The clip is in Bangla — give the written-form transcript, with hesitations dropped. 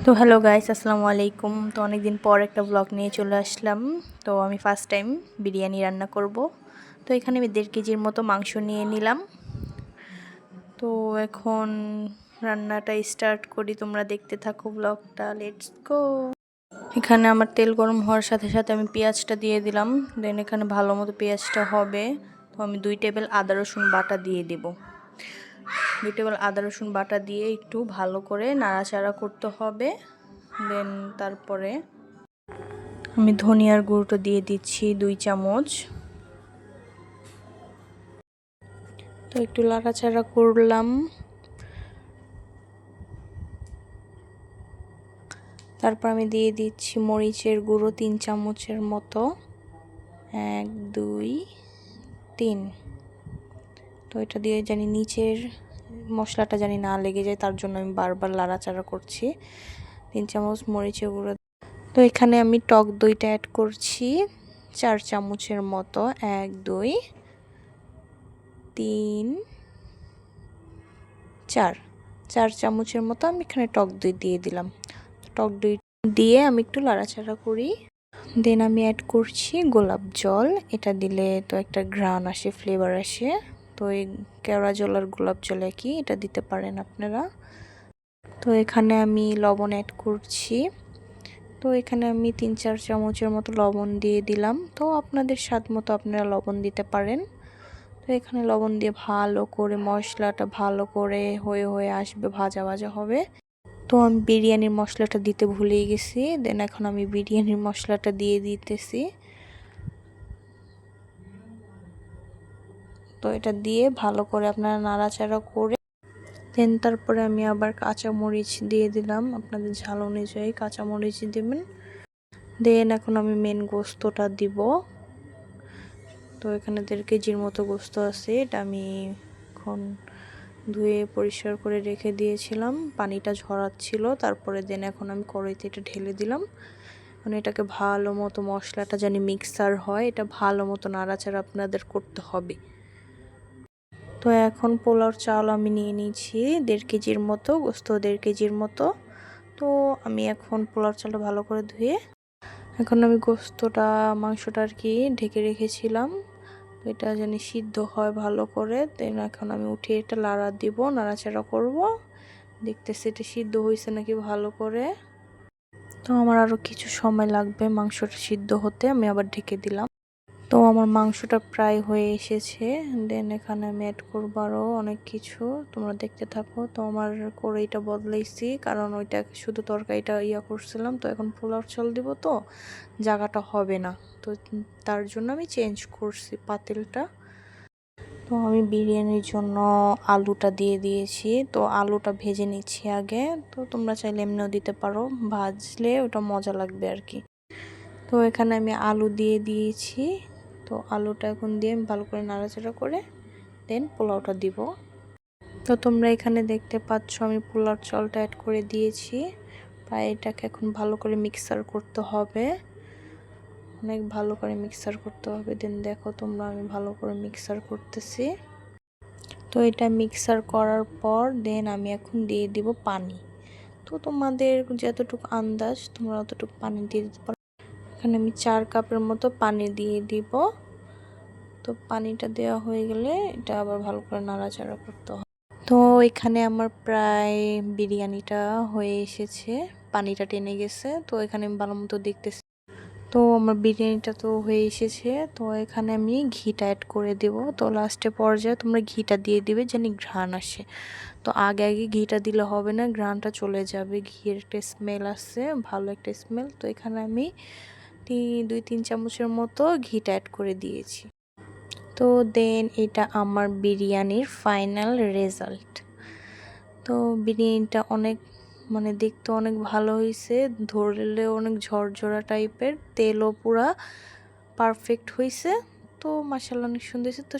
তো হ্যালো গাইস, আসসালামু আলাইকুম। তো অনেক দিন পর একটা ব্লগ নিয়ে চলে আসলাম। তো আমি ফার্স্ট টাইম বিরিয়ানি রান্না করব। তো এখানে আমি 1.5 কেজির মতো মাংস নিয়ে নিলাম। তো এখন রান্নাটা স্টার্ট করি, তোমরা দেখতে থাকো ব্লগটা। Let's go. এখানে আমার তেল গরম হওয়ার সাথে সাথে আমি পেঁয়াজটা দিয়ে দিলাম। দেন এখানে ভালো মতো পেঁয়াজটা হবে। তো আমি 2 টেবিল আদা রসুন বাটা দিয়ে দেব। 2 টেবিল আদা রসুন বাটা দিয়ে একটু ভালো করে নাড়াচাড়া করতে হবে। দেন তারপরে আমি ধনিয়ার গুঁড়োটা দিয়ে দিচ্ছি 2 চামচ। তো একটু নাড়াচাড়া করলাম। তারপর আমি দিয়ে দিচ্ছি মরিচের গুঁড়ো 3 চামচের মতো। 1 2 3। তো এটা দিয়ে জানি নিচের মশলাটা জানি না লেগে যায়, তার জন্য আমি বারবার নাড়াচাড়া করছি। 3 চামচ মরিচের গুঁড়ো। তো এখানে আমি টক দইটা অ্যাড করছি 4 চামচের মতো। 1 2 3 4 চামচের মতো আমি এখানে টক দই দিয়ে দিলাম। টক দই দিয়ে আমি একটু নাড়াচাড়া করি। দেন আমি অ্যাড করছি গোলাপ জল। এটা দিলে তো একটা ঘ্রাণ আসে, ফ্লেভার আসে। তো এই কেওড়া জল আর গোলাপ জল একই, এটা দিতে পারেন আপনারা। তো এখানে আমি লবণ অ্যাড করছি। তো এখানে আমি 3-4 চামচের মতো লবণ দিয়ে দিলাম। তো আপনাদের স্বাদ মতো আপনারা লবণ দিতে পারেন। তো এখানে লবণ দিয়ে ভালো করে মশলাটা ভালো করে হয়ে আসবে, ভাজা ভাজা হবে। তো আমি বিরিয়ানির মশলাটা দিতে ভুলেই গেছি। দেন এখন আমি বিরিয়ানির মশলাটা দিয়ে দিতেছি। তো এটা দিয়ে ভালো করে আপনারা নাড়াচাড়া করে দেন তারপরে আমি আবার কাঁচামরিচ দিয়ে দিলাম। আপনাদের ঝাল অনুযায়ী কাঁচামরিচ দিবেন। দেন এখন আমি মেন গোস্তটা দিব। তো এখানে 1.5 কেজির মতো গোস্ত আছে। এটা আমি এখন ধুয়ে পরিষ্কার করে রেখে দিয়েছিলাম, পানিটা ঝরাচ্ছিল। তারপরে দেন এখন আমি কড়াইতে এটা ঢেলে দিলাম। মানে এটাকে ভালো মতো মশলাটা জানি মিক্সার হয়, এটা ভালো মতো নাড়াচাড়া আপনাদের করতে হবে। তো এখন পোলাওর চাল আমি নিয়ে নিয়েছি 1.5 কেজির মতো, গোস্ত 1.5 কেজির মতো। তো আমি এখন পোলাওর চালটা ভালো করে ধুয়ে এখন আমি মাংসটা আর কি ঢেকে রেখেছিলাম। তো এটা জানি সিদ্ধ হয় ভালো করে। দেন এখন আমি উঠিয়ে এটা নাড়াচাড়া করব। দেখতেছি এটা সিদ্ধ হয়েছে নাকি ভালো করে। তো আমার আরও কিছু সময় লাগবে মাংসটা সিদ্ধ হতে, আমি আবার ঢেকে দিলাম। তো আমার মাংসটা প্রায় হয়ে এসেছে। দেন এখানে আমি অ্যাড করবো আরও অনেক কিছু, তোমরা দেখতে থাকো। তো আমার কড়াইটা বদলাইছি, কারণ ওইটা শুধু তরকারিটা করছিলাম। তো এখন পোলাও চাল দিব, তো জায়গাটা হবে না। তো তার জন্য আমি চেঞ্জ করছি পাতিলটা। তো আমি বিরিয়ানির জন্য আলুটা দিয়ে দিয়েছি। তো আলুটা ভেজে নিচ্ছি আগে। তো তোমরা চাইলে এমনিও দিতে পারো, ভাজলে ওটা মজা লাগবে আর কি। তো এখানে আমি আলু দিয়ে দিয়েছি। তো আলুটা এখন দিয়ে আমি ভালো করে নাড়াচাড়া করে দেন পোলাওটা দিব। তো তোমরা এখানে দেখতে পাচ্ছ আমি পোলাওর চালটা অ্যাড করে দিয়েছি। প্রায় এটাকে এখন ভালো করে মিক্সার করতে হবে, অনেক ভালো করে মিক্সার করতে হবে। দেন দেখো তোমরা আমি ভালো করে মিক্সার করতেছি। তো এটা মিক্সার করার পর দেন আমি এখন দিয়ে দিব পানি। তো তোমাদের যতটুকু আন্দাজ তোমরা অতটুকু পানি দিয়ে দিতে পারো। এখানে আমি 4 কাপের মতো পানি দিয়ে দিব। তো পানিটা দেওয়া হয়ে গেলে এটা আবার ভালো করে নাড়াচাড়া করতে হবে। তো এখানে আমার প্রায় বিরিয়ানিটা হয়ে এসেছে, পানিটা টেনে গেছে। তো এখানে আমি ভালো মতো দেখতেছি। তো আমার বিরিয়ানিটা তো হয়ে এসেছে। তো এখানে আমি ঘিটা অ্যাড করে দেব। তো লাস্টে পর্যায়ে তোমরা ঘিটা দিয়ে দিবে যেন ঘ্রাণ আসে। তো আগে ঘিটা দিলে হবে না, ঘ্রাণটা চলে যাবে। ঘিয়ের একটা স্মেল আসছে, ভালো একটা স্মেল। তো এখানে আমি 2-3 চামচের মতো ঘিটা অ্যাড করে দিয়েছি। তো দেন এটা আমার বিরিয়ানির ফাইনাল রেজাল্ট। তো বিরিয়ানিটা অনেক দেখতে অনেক ভালো হয়েছে, ধরলে অনেক ঝরঝরা টাইপের, তেলও পুরা পারফেক্ট হয়েছে। তো মাশাআল্লাহ অনেক সুন্দর হয়েছে। তো